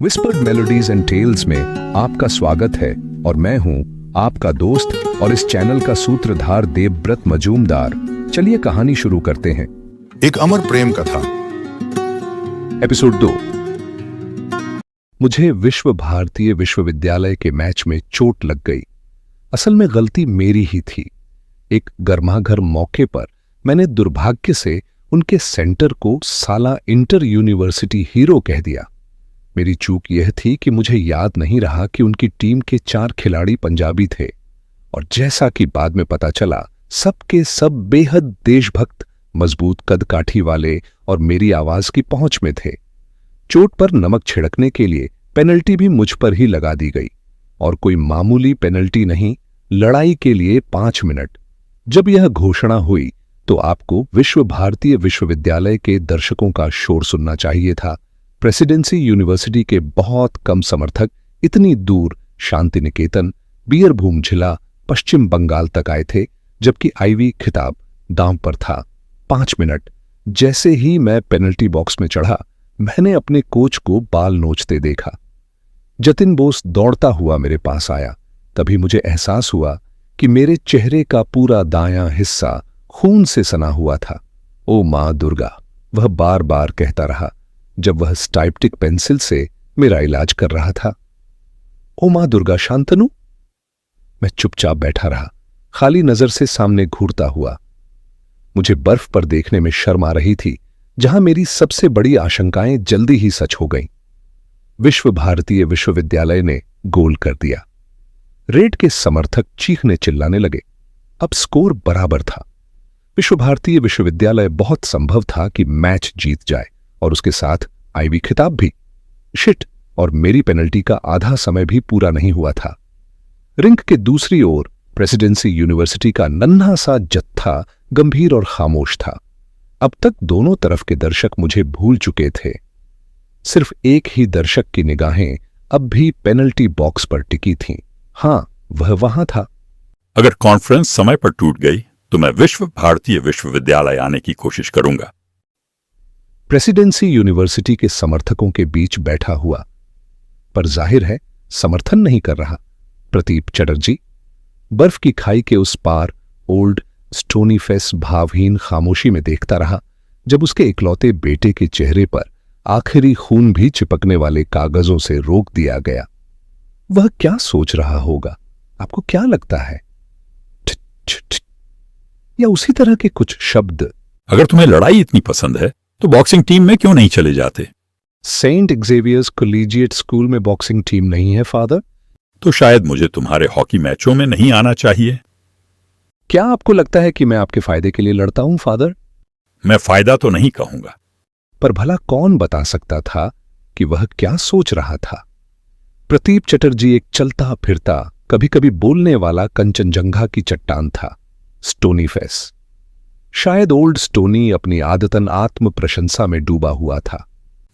Whispered melodies and tales में आपका स्वागत है और मैं हूं आपका दोस्त और इस चैनल का सूत्रधार देवव्रत मजूमदार। चलिए कहानी शुरू करते हैं। एक अमर प्रेम कथा। एपिसोड 2। मुझे विश्व भारतीय विश्वविद्यालय के मैच में चोट लग गई। असल में गलती मेरी ही थी। एक गर्माघर मौके पर मैंने दुर्भाग्य से उनके सेंटर को साला इंटर यूनिवर्सिटी हीरो कह दिया। मेरी चूक यह थी कि मुझे याद नहीं रहा कि उनकी टीम के 4 खिलाड़ी पंजाबी थे और जैसा कि बाद में पता चला सब के सब बेहद देशभक्त, मजबूत कदकाठी वाले और मेरी आवाज की पहुंच में थे। चोट पर नमक छिड़कने के लिए पेनल्टी भी मुझ पर ही लगा दी गई और कोई मामूली पेनल्टी नहीं, लड़ाई के लिए 5 मिनट। जब यह घोषणा हुई तो आपको विश्व भारतीय विश्वविद्यालय के दर्शकों का शोर सुनना चाहिए था। प्रेसिडेंसी यूनिवर्सिटी के बहुत कम समर्थक इतनी दूर शांति निकेतन, बीरभूम जिला, पश्चिम बंगाल तक आए थे, जबकि आईवी खिताब दांव पर था। 5 मिनट। जैसे ही मैं पेनल्टी बॉक्स में चढ़ा, मैंने अपने कोच को बाल नोचते देखा। जतिन बोस दौड़ता हुआ मेरे पास आया। तभी मुझे एहसास हुआ कि मेरे चेहरे का पूरा दायां हिस्सा खून से सना हुआ था। ओ मां दुर्गा, वह बार बार कहता रहा जब वह स्टाइप्टिक पेंसिल से मेरा इलाज कर रहा था। ओ मां दुर्गा शांतनु। मैं चुपचाप बैठा रहा, खाली नजर से सामने घूरता हुआ। मुझे बर्फ पर देखने में शर्म आ रही थी, जहां मेरी सबसे बड़ी आशंकाएं जल्दी ही सच हो गईं। विश्व भारतीय विश्वविद्यालय ने गोल कर दिया। रेड के समर्थक चीखने चिल्लाने लगे। अब स्कोर बराबर था। विश्व भारतीय विश्वविद्यालय बहुत संभव था कि मैच जीत जाए और उसके साथ आईवी खिताब भी। शिट, और मेरी पेनल्टी का आधा समय भी पूरा नहीं हुआ था। रिंक के दूसरी ओर प्रेसिडेंसी यूनिवर्सिटी का नन्हा सा जत्था गंभीर और खामोश था। अब तक दोनों तरफ के दर्शक मुझे भूल चुके थे। सिर्फ एक ही दर्शक की निगाहें अब भी पेनल्टी बॉक्स पर टिकी थीं। हां, वह वहां था। अगर कॉन्फ्रेंस समय पर टूट गई तो मैं विश्व भारतीय विश्वविद्यालय आने की कोशिश करूंगा। प्रेसिडेंसी यूनिवर्सिटी के समर्थकों के बीच बैठा हुआ, पर जाहिर है समर्थन नहीं कर रहा, प्रदीप चटर्जी बर्फ की खाई के उस पार ओल्ड स्टोनी फेस भावहीन खामोशी में देखता रहा, जब उसके इकलौते बेटे के चेहरे पर आखिरी खून भी चिपकने वाले कागजों से रोक दिया गया। वह क्या सोच रहा होगा? आपको क्या लगता है? या उसी तरह के कुछ शब्द? अगर तुम्हें लड़ाई इतनी पसंद है तो बॉक्सिंग टीम में क्यों नहीं चले जाते? सेंट एक्जेवियर्स कॉलेजिएट स्कूल में बॉक्सिंग टीम नहीं है फादर। तो शायद मुझे तुम्हारे हॉकी मैचों में नहीं आना चाहिए। क्या आपको लगता है कि मैं आपके फायदे के लिए लड़ता हूं फादर? मैं फायदा तो नहीं कहूंगा, पर भला कौन बता सकता था कि वह क्या सोच रहा था? प्रदीप चटर्जी एक चलता फिरता, कभी कभी बोलने वाला कंचनजंगा की चट्टान था। Stony face. शायद ओल्ड स्टोनी अपनी आदतन आत्म प्रशंसा में डूबा हुआ था।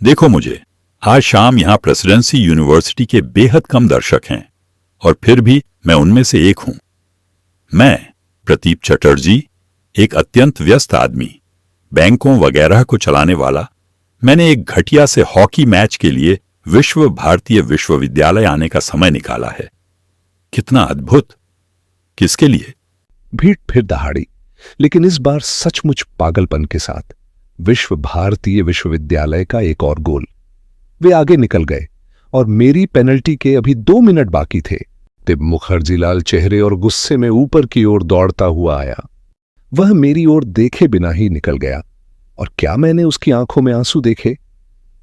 देखो, मुझे आज शाम यहां प्रेसिडेंसी यूनिवर्सिटी के बेहद कम दर्शक हैं और फिर भी मैं उनमें से एक हूं। मैं प्रदीप चटर्जी, एक अत्यंत व्यस्त आदमी, बैंकों वगैरह को चलाने वाला, मैंने एक घटिया से हॉकी मैच के लिए विश्व भारतीय विश्वविद्यालय आने का समय निकाला है। कितना अद्भुत! किसके लिए? भीड़ फिर दहाड़ी, लेकिन इस बार सचमुच पागलपन के साथ। विश्व भारतीय विश्वविद्यालय का एक और गोल। वे आगे निकल गए और मेरी पेनल्टी के अभी 2 मिनट बाकी थे। तब मुखर्जी लाल चेहरे और गुस्से में ऊपर की ओर दौड़ता हुआ आया। वह मेरी ओर देखे बिना ही निकल गया। और क्या मैंने उसकी आंखों में आंसू देखे?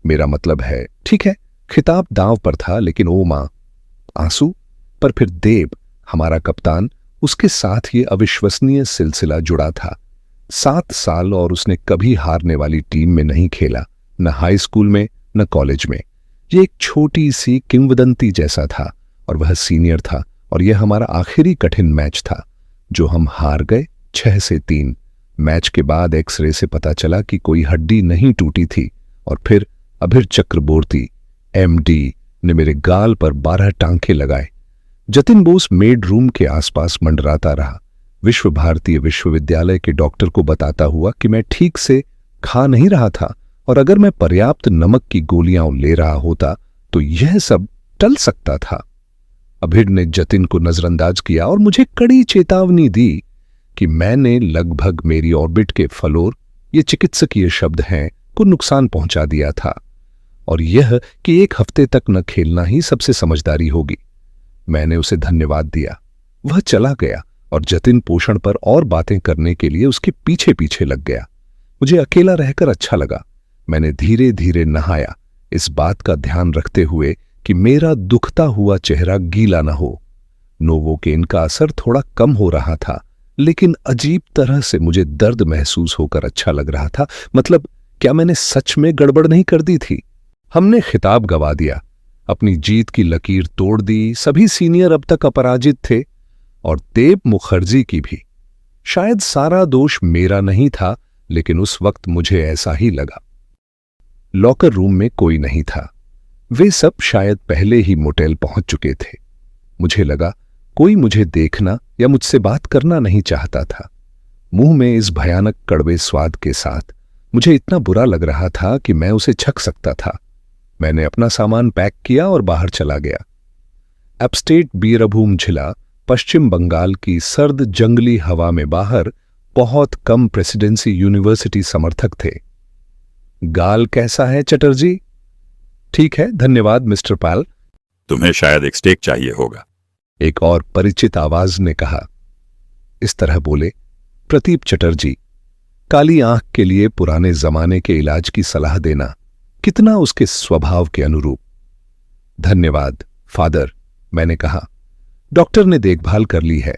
मेरा मतलब है, ठीक है, खिताब दांव पर था, लेकिन ओ मां, आंसू? पर फिर देव, हमारा कप्तान, उसके साथ ये अविश्वसनीय सिलसिला जुड़ा था। 7 साल और उसने कभी हारने वाली टीम में नहीं खेला, न हाई स्कूल में न कॉलेज में। ये एक छोटी सी किंवदंती जैसा था और वह सीनियर था और यह हमारा आखिरी कठिन मैच था, जो हम हार गए 6 से 3। मैच के बाद एक्सरे से पता चला कि कोई हड्डी नहीं टूटी थी और फिर अभिर चक्रवर्ती एमडी ने मेरे गाल पर 12 टांके लगाए। जतिन बोस मेड रूम के आसपास मंडराता रहा, विश्व भारतीय विश्वविद्यालय के डॉक्टर को बताता हुआ कि मैं ठीक से खा नहीं रहा था और अगर मैं पर्याप्त नमक की गोलियां ले रहा होता तो यह सब टल सकता था। अभिड ने जतिन को नजरअंदाज किया और मुझे कड़ी चेतावनी दी कि मैंने लगभग मेरी ऑर्बिट के फ्लोर, ये चिकित्सकीय शब्द हैं, को नुकसान पहुंचा दिया था और यह कि 1 हफ्ते तक न खेलना ही सबसे समझदारी होगी। मैंने उसे धन्यवाद दिया। वह चला गया और जतिन पोषण पर और बातें करने के लिए उसके पीछे पीछे लग गया। मुझे अकेला रहकर अच्छा लगा। मैंने धीरे धीरे नहाया, इस बात का ध्यान रखते हुए कि मेरा दुखता हुआ चेहरा गीला न हो। नोवोकेन का असर थोड़ा कम हो रहा था, लेकिन अजीब तरह से मुझे दर्द महसूस होकर अच्छा लग रहा था। मतलब क्या मैंने सच में गड़बड़ नहीं कर दी थी? हमने खिताब गवा दिया, अपनी जीत की लकीर तोड़ दी। सभी सीनियर अब तक अपराजित थे और देव मुखर्जी की भी। शायद सारा दोष मेरा नहीं था, लेकिन उस वक्त मुझे ऐसा ही लगा। लॉकर रूम में कोई नहीं था। वे सब शायद पहले ही मोटेल पहुंच चुके थे। मुझे लगा कोई मुझे देखना या मुझसे बात करना नहीं चाहता था। मुंह में इस भयानक कड़वे स्वाद के साथ मुझे इतना बुरा लग रहा था कि मैं उसे छक सकता था। मैंने अपना सामान पैक किया और बाहर चला गया। अपस्टेट बीरभूम जिला, पश्चिम बंगाल की सर्द जंगली हवा में बाहर बहुत कम प्रेसिडेंसी यूनिवर्सिटी समर्थक थे। गाल कैसा है चटर्जी? ठीक है, धन्यवाद मिस्टर पाल। तुम्हें शायद एक स्टेक चाहिए होगा। एक और परिचित आवाज ने कहा। इस तरह बोले प्रतीप चटर्जी। काली आंख के लिए पुराने जमाने के इलाज की सलाह देना कितना उसके स्वभाव के अनुरूप। धन्यवाद फादर, मैंने कहा। डॉक्टर ने देखभाल कर ली है।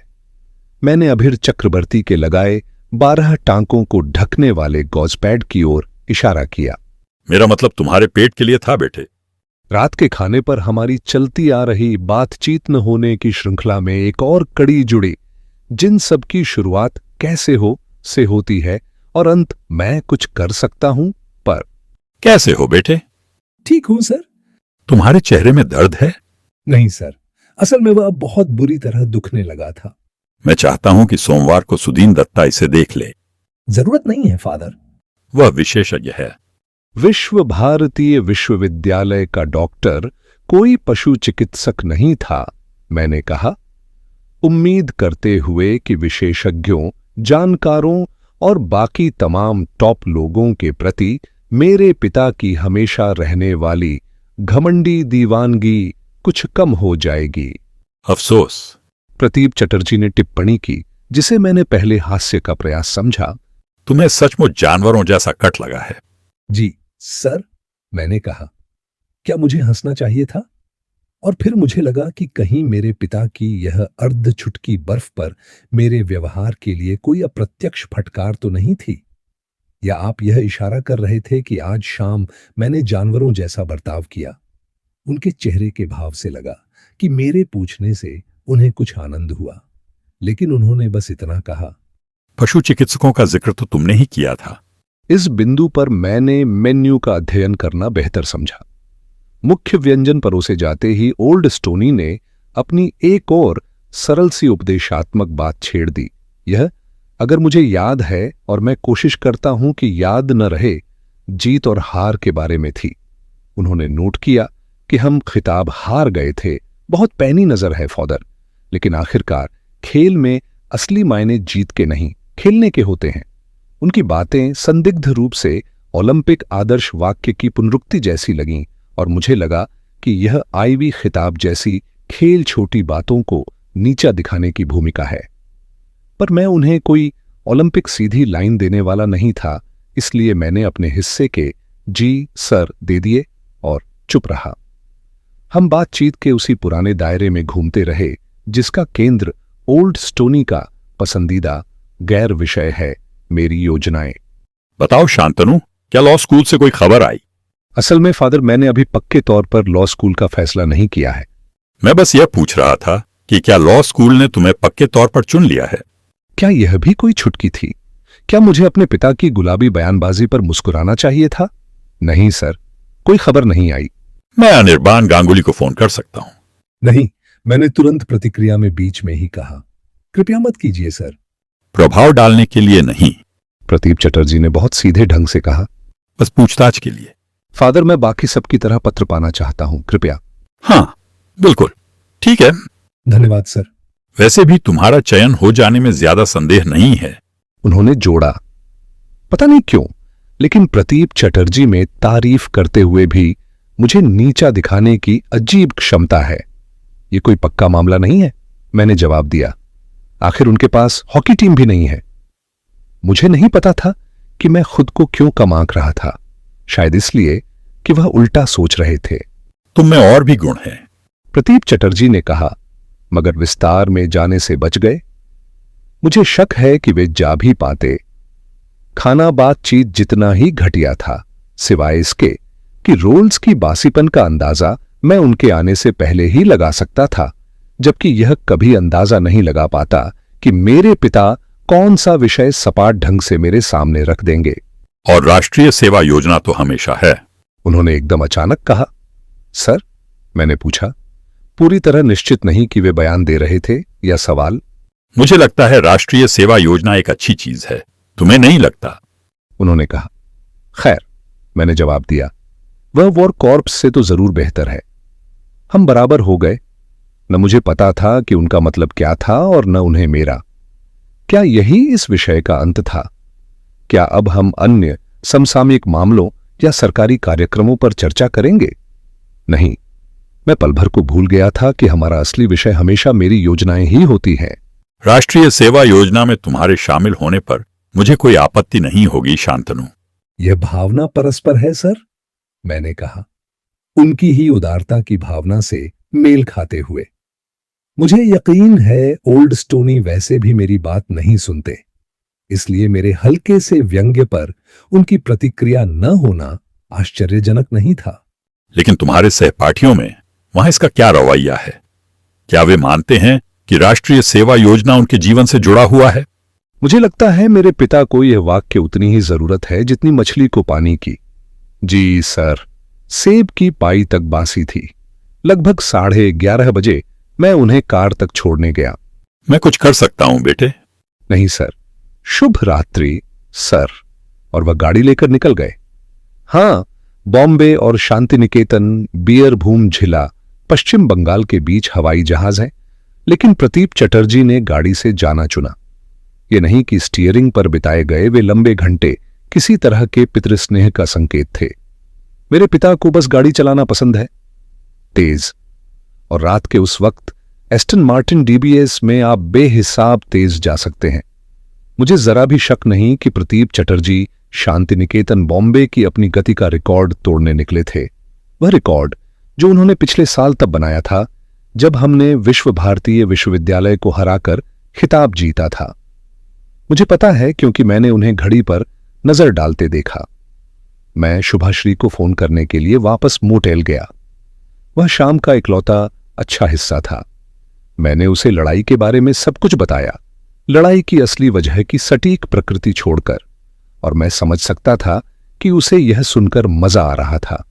मैंने अभिर चक्रवर्ती के लगाए 12 टांकों को ढकने वाले गॉजपैड की ओर इशारा किया। मेरा मतलब तुम्हारे पेट के लिए था बेटे। रात के खाने पर हमारी चलती आ रही बातचीत न होने की श्रृंखला में एक और कड़ी जुड़ी, जिन सब की शुरुआत कैसे हो से होती है और अंत मैं कुछ कर सकता हूं। पर कैसे हो बेटे? ठीक हूं सर। तुम्हारे चेहरे में दर्द है? नहीं सर, असल में वह बहुत बुरी तरह दुखने लगा था। मैं चाहता हूं कि सोमवार को सुदीन दत्ता इसे देख ले। जरूरत नहीं है फादर। वह विशेषज्ञ है। विश्व भारतीय विश्वविद्यालय का डॉक्टर कोई पशु चिकित्सक नहीं था, मैंने कहा, उम्मीद करते हुए कि विशेषज्ञों, जानकारों और बाकी तमाम टॉप लोगों के प्रति मेरे पिता की हमेशा रहने वाली घमंडी दीवानगी कुछ कम हो जाएगी। अफसोस, प्रतीप चटर्जी ने टिप्पणी की, जिसे मैंने पहले हास्य का प्रयास समझा। तुम्हें सचमुच जानवरों जैसा कट लगा है। जी सर, मैंने कहा। क्या मुझे हंसना चाहिए था? और फिर मुझे लगा कि कहीं मेरे पिता की यह अर्ध छुटकी बर्फ पर मेरे व्यवहार के लिए कोई अप्रत्यक्ष फटकार तो नहीं थी। या आप यह इशारा कर रहे थे कि आज शाम मैंने जानवरों जैसा बर्ताव किया? उनके चेहरे के भाव से लगा कि मेरे पूछने से उन्हें कुछ आनंद हुआ, लेकिन उन्होंने बस इतना कहा, पशु चिकित्सकों का जिक्र तो तुमने ही किया था। इस बिंदु पर मैंने मेन्यू का अध्ययन करना बेहतर समझा। मुख्य व्यंजन परोसे जाते ही ओल्ड स्टोनी ने अपनी एक और सरल सी उपदेशात्मक बात छेड़ दी। यह, अगर मुझे याद है और मैं कोशिश करता हूं कि याद न रहे, जीत और हार के बारे में थी। उन्होंने नोट किया कि हम खिताब हार गए थे। बहुत पैनी नजर है फादर, लेकिन आखिरकार खेल में असली मायने जीत के नहीं, खेलने के होते हैं। उनकी बातें संदिग्ध रूप से ओलंपिक आदर्श वाक्य की पुनरुक्ति जैसी लगीं और मुझे लगा कि यह आईवी खिताब जैसी खेल छोटी बातों को नीचा दिखाने की भूमिका है। पर मैं उन्हें कोई ओलंपिक सीधी लाइन देने वाला नहीं था, इसलिए मैंने अपने हिस्से के जी सर दे दिए और चुप रहा। हम बातचीत के उसी पुराने दायरे में घूमते रहे जिसका केंद्र ओल्ड स्टोनी का पसंदीदा गैर विषय है, मेरी योजनाएं। बताओ शांतनु, क्या लॉ स्कूल से कोई खबर आई? असल में फादर, मैंने अभी पक्के तौर पर लॉ स्कूल का फैसला नहीं किया है। मैं बस यह पूछ रहा था कि क्या लॉ स्कूल ने तुम्हें पक्के तौर पर चुन लिया है? क्या यह भी कोई छुटकी थी? क्या मुझे अपने पिता की गुलाबी बयानबाजी पर मुस्कुराना चाहिए था? नहीं सर, कोई खबर नहीं आई। मैं अनिर्बान गांगुली को फोन कर सकता हूं। नहीं, मैंने तुरंत प्रतिक्रिया में बीच में ही कहा, कृपया मत कीजिए सर। प्रभाव डालने के लिए नहीं, प्रतीप चटर्जी ने बहुत सीधे ढंग से कहा, बस पूछताछ के लिए। फादर, मैं बाकी सबकी तरह पत्र पाना चाहता हूं, कृपया। हाँ, बिल्कुल ठीक है। धन्यवाद सर। वैसे भी तुम्हारा चयन हो जाने में ज्यादा संदेह नहीं है। उन्होंने जोड़ा। पता नहीं क्यों, लेकिन प्रतीप चटर्जी में तारीफ करते हुए भी मुझे नीचा दिखाने की अजीब क्षमता है। ये कोई पक्का मामला नहीं है, मैंने जवाब दिया। आखिर उनके पास हॉकी टीम भी नहीं है। मुझे नहीं पता था कि मैं खुद को क्यों कम आंक रहा था। शायद इसलिए कि वह उल्टा सोच रहे थे। तुम में और भी गुण हैं। प्रतीप चटर्जी ने कहा, मगर विस्तार में जाने से बच गए। मुझे शक है कि वे जा भी पाते। खाना बातचीत जितना ही घटिया था, सिवाय इसके कि रोल्स की बासीपन का अंदाजा मैं उनके आने से पहले ही लगा सकता था, जबकि यह कभी अंदाजा नहीं लगा पाता कि मेरे पिता कौन सा विषय सपाट ढंग से मेरे सामने रख देंगे। और राष्ट्रीय सेवा योजना तो हमेशा है। उन्होंने एकदम अचानक कहा। सर, मैंने पूछा, पूरी तरह निश्चित नहीं कि वे बयान दे रहे थे या सवाल। मुझे लगता है राष्ट्रीय सेवा योजना एक अच्छी चीज है, तुम्हें नहीं लगता? उन्होंने कहा। खैर, मैंने जवाब दिया, वह वॉर कॉर्प्स से तो जरूर बेहतर है। हम बराबर हो गए। न मुझे पता था कि उनका मतलब क्या था और न उन्हें मेरा। क्या यही इस विषय का अंत था? क्या अब हम अन्य समसामयिक मामलों या सरकारी कार्यक्रमों पर चर्चा करेंगे? नहीं, मैं पल भर को भूल गया था कि हमारा असली विषय हमेशा मेरी योजनाएं ही होती हैं। राष्ट्रीय सेवा योजना में तुम्हारे शामिल होने पर मुझे कोई आपत्ति नहीं होगी शांतनु। यह भावना परस्पर है सर, मैंने कहा, उनकी ही उदारता की भावना से मेल खाते हुए। मुझे यकीन है ओल्ड स्टोनी वैसे भी मेरी बात नहीं सुनते, इसलिए मेरे हल्के से व्यंग्य पर उनकी प्रतिक्रिया न होना आश्चर्यजनक नहीं था। लेकिन तुम्हारे सहपाठियों में वहां इसका क्या रवैया है? क्या वे मानते हैं कि राष्ट्रीय सेवा योजना उनके जीवन से जुड़ा हुआ है? मुझे लगता है मेरे पिता को यह वाक्य उतनी ही जरूरत है जितनी मछली को पानी की। जी सर, सेब की पाई तक बासी थी। लगभग 11:30 बजे मैं उन्हें कार तक छोड़ने गया। मैं कुछ कर सकता हूं बेटे? नहीं सर। शुभ रात्रि सर। और वह गाड़ी लेकर निकल गए। हां, बॉम्बे और शांति निकेतन, बियर भूम झिला, पश्चिम बंगाल के बीच हवाई जहाज है, लेकिन प्रतीप चटर्जी ने गाड़ी से जाना चुना। ये नहीं कि स्टीयरिंग पर बिताए गए वे लंबे घंटे किसी तरह के पितृस्नेह का संकेत थे। मेरे पिता को बस गाड़ी चलाना पसंद है, तेज। और रात के उस वक्त एस्टन मार्टिन डीबीएस में आप बेहिसाब तेज जा सकते हैं। मुझे जरा भी शक नहीं कि प्रतीप चटर्जी शांति निकेतन बॉम्बे की अपनी गति का रिकॉर्ड तोड़ने निकले थे। वह रिकॉर्ड जो उन्होंने पिछले साल तब बनाया था, जब हमने विश्व भारतीय विश्वविद्यालय को हराकर खिताब जीता था। मुझे पता है क्योंकि मैंने उन्हें घड़ी पर नजर डालते देखा। मैं शुभाश्री को फोन करने के लिए वापस मोटेल गया। वह शाम का इकलौता अच्छा हिस्सा था। मैंने उसे लड़ाई के बारे में सब कुछ बताया, लड़ाई की असली वजह की सटीक प्रकृति छोड़कर, और मैं समझ सकता था कि उसे यह सुनकर मजा आ रहा था।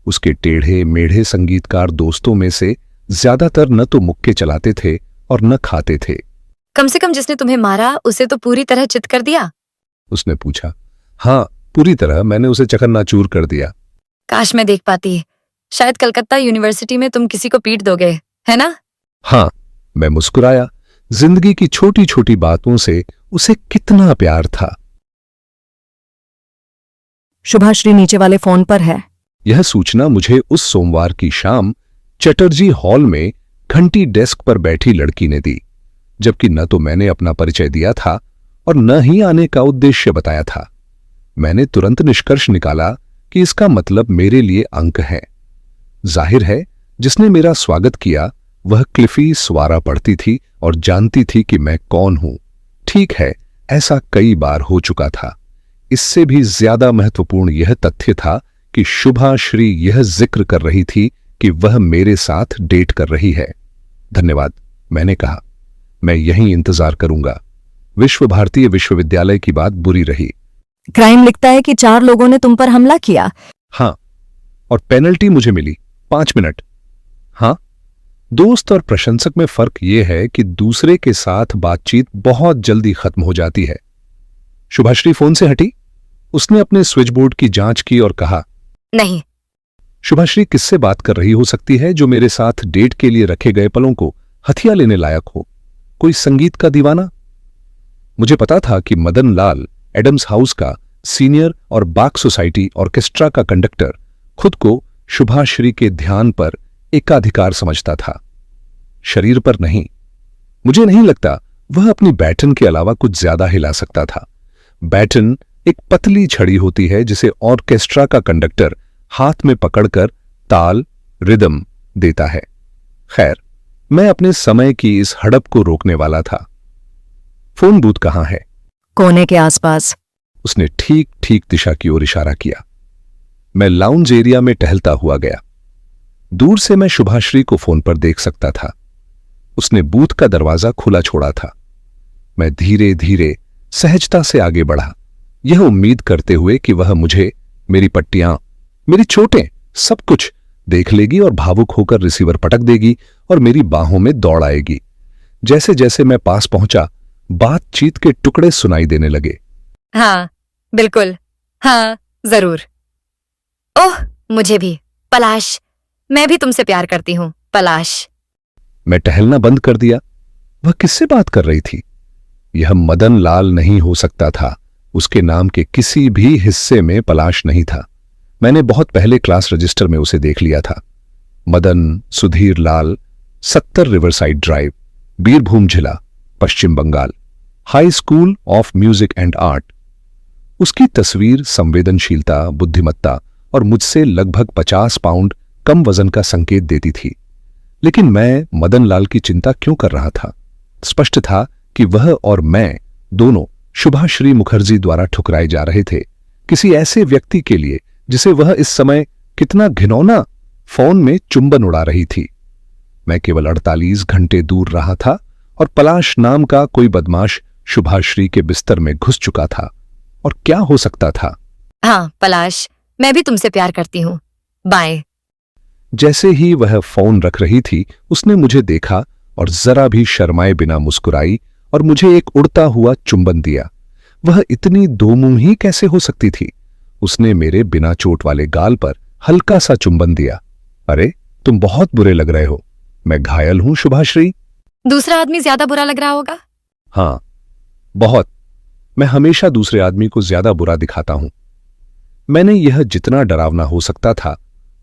उसके टेढ़े मेढ़े संगीतकार दोस्तों में से ज्यादातर न तो मुक्के चलाते थे और न खाते थे। कम से कम जिसने तुम्हें मारा उसे तो पूरी तरह चित कर दिया? उसने पूछा। हाँ, पूरी तरह मैंने उसे चकन्नाचूर कर दिया। काश मैं देख पाती। शायद कलकत्ता यूनिवर्सिटी में तुम किसी को पीट दोगे, है ना? हाँ, मैं मुस्कुराया। जिंदगी की छोटी छोटी बातों से उसे कितना प्यार था। शुभाश्री नीचे वाले फोन पर है। यह सूचना मुझे उस सोमवार की शाम चटर्जी हॉल में घंटी डेस्क पर बैठी लड़की ने दी, जबकि न तो मैंने अपना परिचय दिया था और न ही आने का उद्देश्य बताया था। मैंने तुरंत निष्कर्ष निकाला कि इसका मतलब मेरे लिए अंक है। जाहिर है जिसने मेरा स्वागत किया वह क्लिफी स्वारा पढ़ती थी और जानती थी कि मैं कौन हूं। ठीक है, ऐसा कई बार हो चुका था। इससे भी ज्यादा महत्वपूर्ण यह तथ्य था कि शुभाश्री यह जिक्र कर रही थी कि वह मेरे साथ डेट कर रही है। धन्यवाद, मैंने कहा। मैं यहीं इंतजार करूंगा। विश्व भारतीय विश्वविद्यालय की बात बुरी रही। क्राइम लिखता है कि 4 लोगों ने तुम पर हमला किया। हाँ, और पेनल्टी मुझे मिली 5 मिनट। हाँ, दोस्त और प्रशंसक में फर्क यह है कि दूसरे के साथ बातचीत बहुत जल्दी खत्म हो जाती है। शुभाश्री फोन से हटी। उसने अपने स्विच बोर्ड की जांच की और कहा, नहीं। शुभाश्री किससे बात कर रही हो सकती है जो मेरे साथ डेट के लिए रखे गए पलों को हथिया लेने लायक हो? कोई संगीत का दीवाना? मुझे पता था कि मदन लाल एडम्स हाउस का सीनियर और बाक सोसाइटी ऑर्केस्ट्रा का कंडक्टर खुद को शुभाश्री के ध्यान पर एकाधिकार समझता था, शरीर पर नहीं। मुझे नहीं लगता वह अपनी बैटन के अलावा कुछ ज्यादा हिला सकता था। बैटन एक पतली छड़ी होती है जिसे ऑर्केस्ट्रा का कंडक्टर हाथ में पकड़कर ताल, रिदम देता है। खैर, मैं अपने समय की इस हड़प को रोकने वाला था। फोन बूथ कहां है? कोने के आसपास। उसने ठीक ठीक दिशा की ओर इशारा किया। मैं लाउंज एरिया में टहलता हुआ गया। दूर से मैं शुभाश्री को फोन पर देख सकता था। उसने बूथ का दरवाजा खुला छोड़ा था। मैं धीरे धीरे सहजता से आगे बढ़ा, यह उम्मीद करते हुए कि वह मुझे, मेरी पट्टियां, मेरी चोटें, सब कुछ देख लेगी और भावुक होकर रिसीवर पटक देगी और मेरी बाहों में दौड़ आएगी। जैसे जैसे मैं पास पहुंचा, बातचीत के टुकड़े सुनाई देने लगे। हाँ, बिल्कुल, हाँ, जरूर। ओह, मुझे भी। पलाश, मैं भी तुमसे प्यार करती हूँ, पलाश। मैं टहलना बंद कर दिया। वह किससे बात कर रही थी? यह मदन लाल नहीं हो सकता था। उसके नाम के किसी भी हिस्से में पलाश नहीं था। मैंने बहुत पहले क्लास रजिस्टर में उसे देख लिया था। मदन सुधीर लाल, 70 रिवरसाइड ड्राइव, बीरभूम जिला, Paschim Bangal, high school of music and art. उसकी तस्वीर संवेदनशीलता, बुद्धिमत्ता और मुझसे लगभग 50 पाउंड कम वजन का संकेत देती थी। लेकिन मैं मदन लाल की चिंता क्यों कर रहा था? स्पष्ट था कि वह और मैं दोनों शुभाश्री मुखर्जी द्वारा ठुकराए जा रहे थे, किसी ऐसे व्यक्ति के लिए जिसे वह इस समय कितना घिनौना फोन में चुंबन उड़ा रही थी। मैं केवल 48 घंटे दूर रहा था और पलाश नाम का कोई बदमाश शुभाश्री के बिस्तर में घुस चुका था। और क्या हो सकता था? हाँ, पलाश, मैं भी तुमसे प्यार करती हूँ, बाय। जैसे ही वह फोन रख रही थी, उसने मुझे देखा और जरा भी शर्माए बिना मुस्कुराई और मुझे एक उड़ता हुआ चुंबन दिया। वह इतनी दोमुंही कैसे हो सकती थी? उसने मेरे बिना चोट वाले गाल पर हल्का सा चुंबन दिया। अरे, तुम बहुत बुरे लग रहे हो। मैं घायल हूं शुभाश्री। दूसरा आदमी ज्यादा बुरा लग रहा होगा। हाँ, बहुत। मैं हमेशा दूसरे आदमी को ज्यादा बुरा दिखाता हूं। मैंने यह जितना डरावना हो सकता था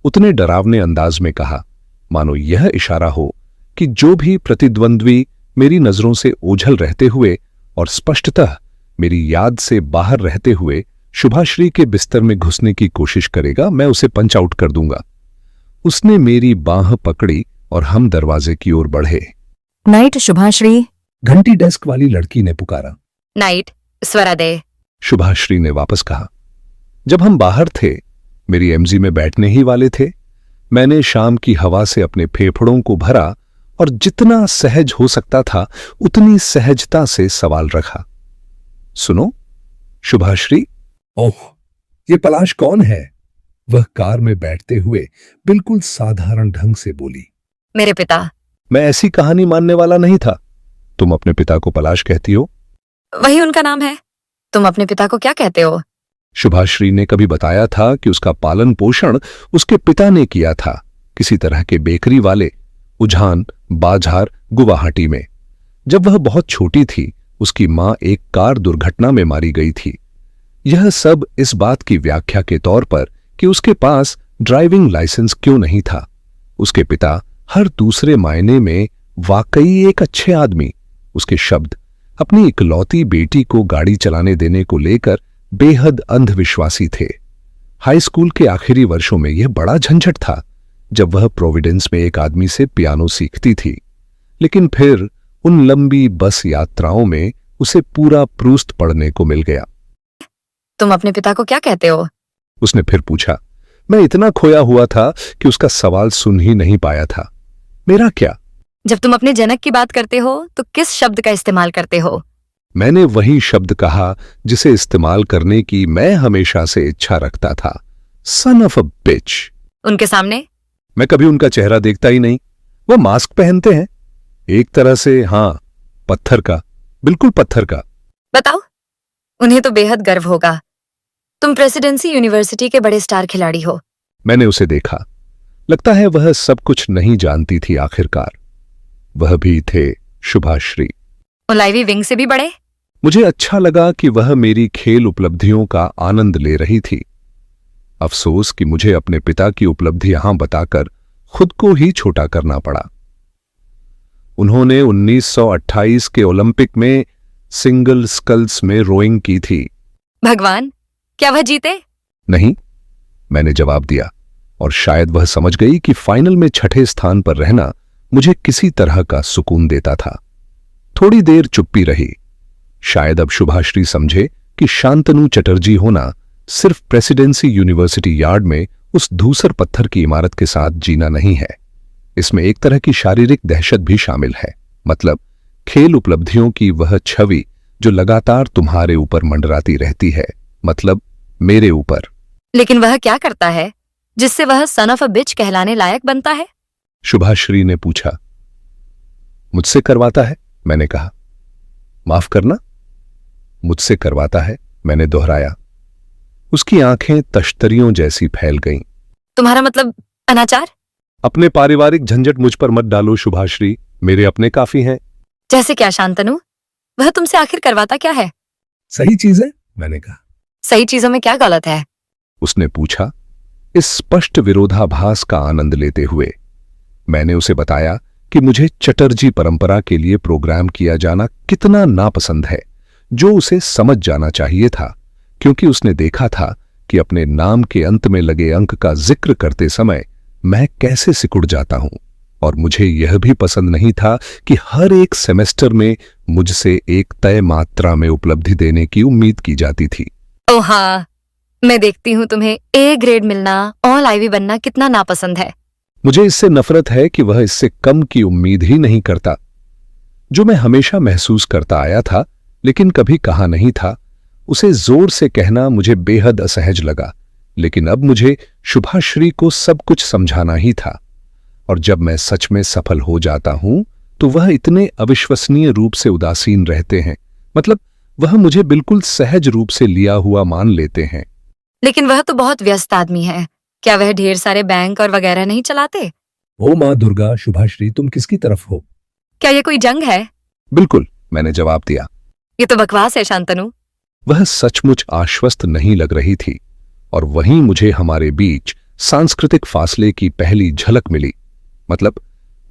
उतने डरावने अंदाज में कहा, मानो यह इशारा हो कि जो भी प्रतिद्वंद्वी मेरी नजरों से ओझल रहते हुए और स्पष्टतः मेरी याद से बाहर रहते हुए शुभाश्री के बिस्तर में घुसने की कोशिश करेगा, मैं उसे पंच आउट कर दूंगा। उसने मेरी बांह पकड़ी और हम दरवाजे की ओर बढ़े। नाइट शुभाश्री। घंटी डेस्क वाली लड़की ने पुकारा। नाइट, स्वरादे। शुभाश्री ने वापस कहा। जब हम बाहर थे, मेरी एमजी में बैठने ही वाले थे, मैंने शाम की हवा से अपने फेफड़ों को भरा और जितना सहज हो सकता था उतनी सहजता से सवाल रखा। सुनो शुभाश्री। ओह, ये पलाश कौन है? वह कार में बैठते हुए बिल्कुल साधारण ढंग से बोली। मेरे पिता। मैं ऐसी कहानी मानने वाला नहीं था। तुम अपने पिता को पलाश कहती हो? वही उनका नाम है। तुम अपने पिता को क्या कहते हो? शुभाश्री ने कभी बताया था कि उसका पालन पोषण उसके पिता ने किया था, किसी तरह के बेकरी वाले, उझान बाजार, गुवाहाटी में। जब वह बहुत छोटी थी, उसकी मां एक कार दुर्घटना में मारी गई थी। यह सब इस बात की व्याख्या के तौर पर कि उसके पास ड्राइविंग लाइसेंस क्यों नहीं था। उसके पिता हर दूसरे मायने में वाकई एक अच्छे आदमी। उसके शब्द अपनी इकलौती बेटी को गाड़ी चलाने देने को लेकर बेहद अंधविश्वासी थे। हाई स्कूल के आखिरी वर्षों में यह बड़ा झंझट था जब वह प्रोविडेंस में एक आदमी से पियानो सीखती थी, लेकिन फिर उन लंबी बस यात्राओं में उसे पूरा प्रूस्ट पढ़ने को मिल गया। तुम अपने पिता को क्या कहते हो? उसने फिर पूछा। मैं इतना खोया हुआ था कि उसका सवाल सुन ही नहीं पाया था। मेरा क्या? जब तुम अपने जनक की बात करते हो तो किस शब्द का इस्तेमाल करते हो? मैंने वही शब्द कहा जिसे इस्तेमाल करने की मैं हमेशा से इच्छा रखता था। सन ऑफ अ बिच। उनके सामने? मैं कभी उनका चेहरा देखता ही नहीं। वह मास्क पहनते हैं, एक तरह से, हाँ, पत्थर का, बिल्कुल पत्थर का। बताओ, उन्हें तो बेहद गर्व होगा। तुम प्रेसिडेंसी यूनिवर्सिटी के बड़े स्टार खिलाड़ी हो, मैंने उसे देखा। लगता है वह सब कुछ नहीं जानती थी आखिरकार। वह भी थे शुभाश्री। ओलाइवी विंग से भी बड़े? मुझे अच्छा लगा कि वह मेरी खेल उपलब्धियों का आनंद ले रही थी। अफसोस कि मुझे अपने पिता की उपलब्धि यहां बताकर खुद को ही छोटा करना पड़ा। उन्होंने 1928 के ओलंपिक में सिंगल स्कल्स में रोइंग की थी। भगवान, क्या वह जीते? नहीं, मैंने जवाब दिया, और शायद वह समझ गई कि फाइनल में छठे स्थान पर रहना मुझे किसी तरह का सुकून देता था। थोड़ी देर चुप्पी रही। शायद अब शुभाश्री समझे कि शांतनु चटर्जी होना सिर्फ प्रेसिडेंसी यूनिवर्सिटी यार्ड में उस धूसर पत्थर की इमारत के साथ जीना नहीं है। इसमें एक तरह की शारीरिक दहशत भी शामिल है। मतलब खेल उपलब्धियों की वह छवि जो लगातार तुम्हारे ऊपर मंडराती रहती है, मतलब मेरे ऊपर। लेकिन वह क्या करता है जिससे वह सन ऑफ अ बिच कहलाने लायक बनता है? शुभाश्री ने पूछा। मुझसे करवाता है, मैंने कहा। माफ करना, मुझसे करवाता है, मैंने दोहराया। उसकी आंखें तश्तरियों जैसी फैल गईं। तुम्हारा मतलब अनाचार? अपने पारिवारिक झंझट मुझ पर मत डालो शुभाश्री, मेरे अपने काफी हैं। जैसे क्या शांतनु? वह तुमसे आखिर करवाता क्या है? सही चीज है, मैंने कहा। सही चीजों में क्या गलत है? उसने पूछा, इस स्पष्ट विरोधाभास का आनंद लेते हुए। मैंने उसे बताया कि मुझे चटर्जी परंपरा के लिए प्रोग्राम किया जाना कितना नापसंद है, जो उसे समझ जाना चाहिए था, क्योंकि उसने देखा था कि अपने नाम के अंत में लगे अंक का जिक्र करते समय मैं कैसे सिकुड़ जाता हूं, और मुझे यह भी पसंद नहीं था कि हर एक सेमेस्टर में मुझसे एक तय मात्रा में उपलब्धि देने की उम्मीद की जाती थी। ओह हाँ, मैं देखती हूँ तुम्हें ए ग्रेड मिलना, ऑल आईवी बनना कितना नापसंद है। मुझे इससे नफरत है कि वह इससे कम की उम्मीद ही नहीं करता। जो मैं हमेशा महसूस करता आया था लेकिन कभी कहा नहीं था, उसे जोर से कहना मुझे बेहद असहज लगा। लेकिन अब मुझे शुभाश्री को सब कुछ समझाना ही था, और जब मैं सच में सफल हो जाता हूं तो वह इतने अविश्वसनीय रूप से उदासीन रहते हैं। मतलब वह मुझे बिल्कुल सहज रूप से लिया हुआ मान लेते हैं। लेकिन वह तो बहुत व्यस्त आदमी है। क्या वह ढेर सारे बैंक और वगैरह नहीं चलाते? ओ माँ दुर्गा, शुभाश्री तुम किसकी तरफ हो? क्या ये कोई जंग है? बिल्कुल, मैंने जवाब दिया। ये तो बकवास है शांतनु। वह सचमुच आश्वस्त नहीं लग रही थी, और वहीं मुझे हमारे बीच सांस्कृतिक फासले की पहली झलक मिली। मतलब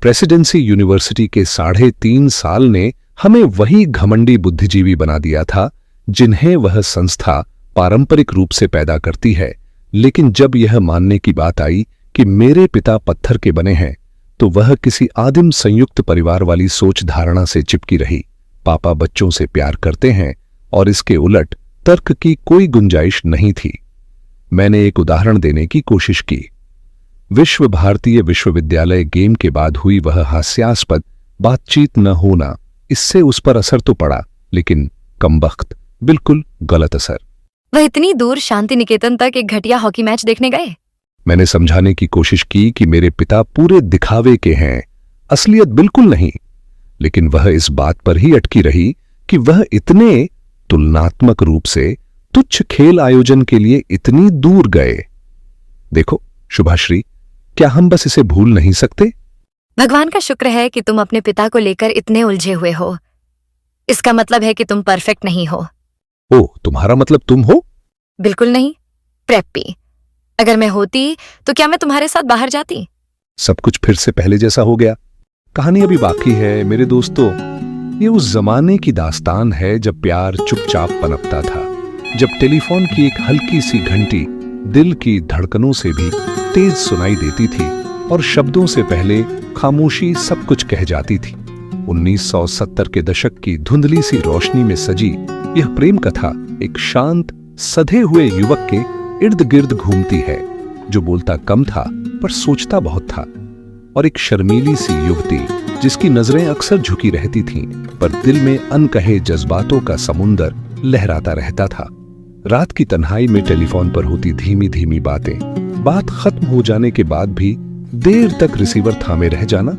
प्रेसिडेंसी यूनिवर्सिटी के 3.5 साल ने हमें वही घमंडी बुद्धिजीवी बना दिया था जिन्हें वह संस्था पारंपरिक रूप से पैदा करती है। लेकिन जब यह मानने की बात आई कि मेरे पिता पत्थर के बने हैं, तो वह किसी आदिम संयुक्त परिवार वाली सोच धारणा से चिपकी रही। पापा बच्चों से प्यार करते हैं और इसके उलट तर्क की कोई गुंजाइश नहीं थी। मैंने एक उदाहरण देने की कोशिश की। विश्व भारतीय विश्वविद्यालय गेम के बाद हुई वह हास्यास्पद बातचीत न होना, इससे उस पर असर तो पड़ा, लेकिन कमबख्त बिल्कुल गलत असर। वह इतनी दूर शांति निकेतन तक एक घटिया हॉकी मैच देखने गए? मैंने समझाने की कोशिश की कि मेरे पिता पूरे दिखावे के हैं, असलियत बिल्कुल नहीं। लेकिन वह इस बात पर ही अटकी रही कि वह इतने तुलनात्मक रूप से तुच्छ खेल आयोजन के लिए इतनी दूर गए। देखो शुभाश्री, क्या हम बस इसे भूल नहीं सकते? भगवान का शुक्र है कि तुम अपने पिता को लेकर इतने उलझे हुए हो। इसका मतलब है कि तुम परफेक्ट नहीं हो। ओह, तुम्हारा मतलब तुम हो? बिल्कुल नहीं, प्रेप्पी। अगर मैं होती तो क्या मैं तुम्हारे साथ बाहर जाती? सब कुछ फिर से पहले जैसा हो गया। कहानी अभी बाकी है मेरे दोस्तों। ये उस जमाने की दास्तान है जब प्यार चुपचाप पनपता था, जब टेलीफोन की एक हल्की सी घंटी दिल की धड़कनों से भी तेज सुनाई देती थी और शब्दों से पहले खामोशी सब कुछ कह जाती थी। 1970 के दशक की धुंधली सी रोशनी में सजी यह प्रेम कथा एक शांत सधे हुए युवक के इर्द गिर्द घूमती है, जो बोलता कम था पर सोचता बहुत था, और एक शर्मीली सी युवती जिसकी नजरें अक्सर झुकी रहती थीं, पर दिल में अनकहे जज्बातों का समुंदर लहराता रहता था। रात की तन्हाई में टेलीफोन पर होती धीमी धीमी बातें, बात खत्म हो जाने के बाद भी देर तक रिसीवर थामे रह जाना,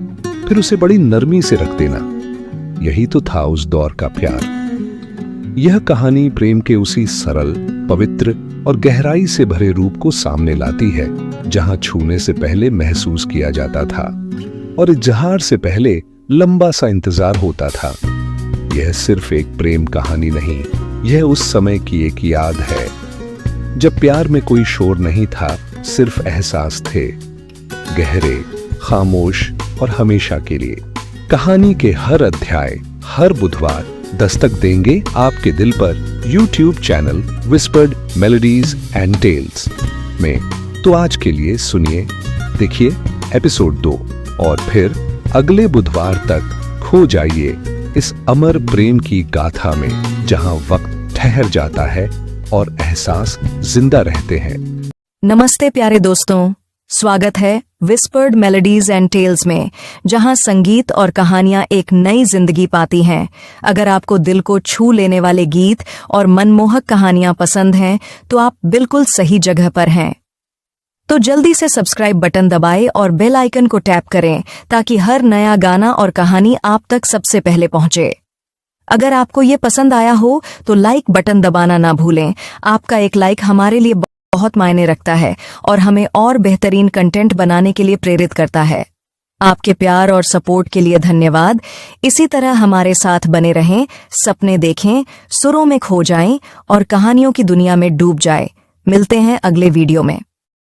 फिर उसे बड़ी नरमी से रख देना, यही तो था उस दौर का प्यार। यह कहानी प्रेम के उसी सरल, पवित्र और गहराई से भरे रूप को सामने लाती है जहां छूने से पहले महसूस किया जाता था और इजहार से पहले लंबा सा इंतजार होता था। यह सिर्फ एक प्रेम कहानी नहीं, यह उस समय की एक याद है जब प्यार में कोई शोर नहीं था, सिर्फ एहसास थे, गहरे, खामोश और हमेशा के लिए। कहानी के हर अध्याय हर बुधवार दस्तक देंगे आपके दिल पर YouTube channel whispered melodies and tales में। तो आज के लिए सुनिए, देखिए एपिसोड 2 और फिर अगले बुधवार तक खो जाइए इस अमर प्रेम की गाथा में जहां वक्त ठहर जाता है और एहसास जिंदा रहते हैं। नमस्ते प्यारे दोस्तों, स्वागत है विस्पर्ड मेलोडीज एंड टेल्स में, जहां संगीत और कहानियां एक नई जिंदगी पाती हैं। अगर आपको दिल को छू लेने वाले गीत और मनमोहक कहानियां पसंद हैं, तो आप बिल्कुल सही जगह पर हैं। तो जल्दी से सब्सक्राइब बटन दबाएं और बेल आइकन को टैप करें ताकि हर नया गाना और कहानी आप तक सबसे पहले पहुंचे। अगर आपको ये पसंद आया हो तो लाइक बटन दबाना ना भूलें। आपका एक लाइक हमारे लिए बहुत मायने रखता है और हमें और बेहतरीन कंटेंट बनाने के लिए प्रेरित करता है। आपके प्यार और सपोर्ट के लिए धन्यवाद। इसी तरह हमारे साथ बने रहें, सपने देखें, सुरों में खो जाएं और कहानियों की दुनिया में डूब जाएं। मिलते हैं अगले वीडियो में।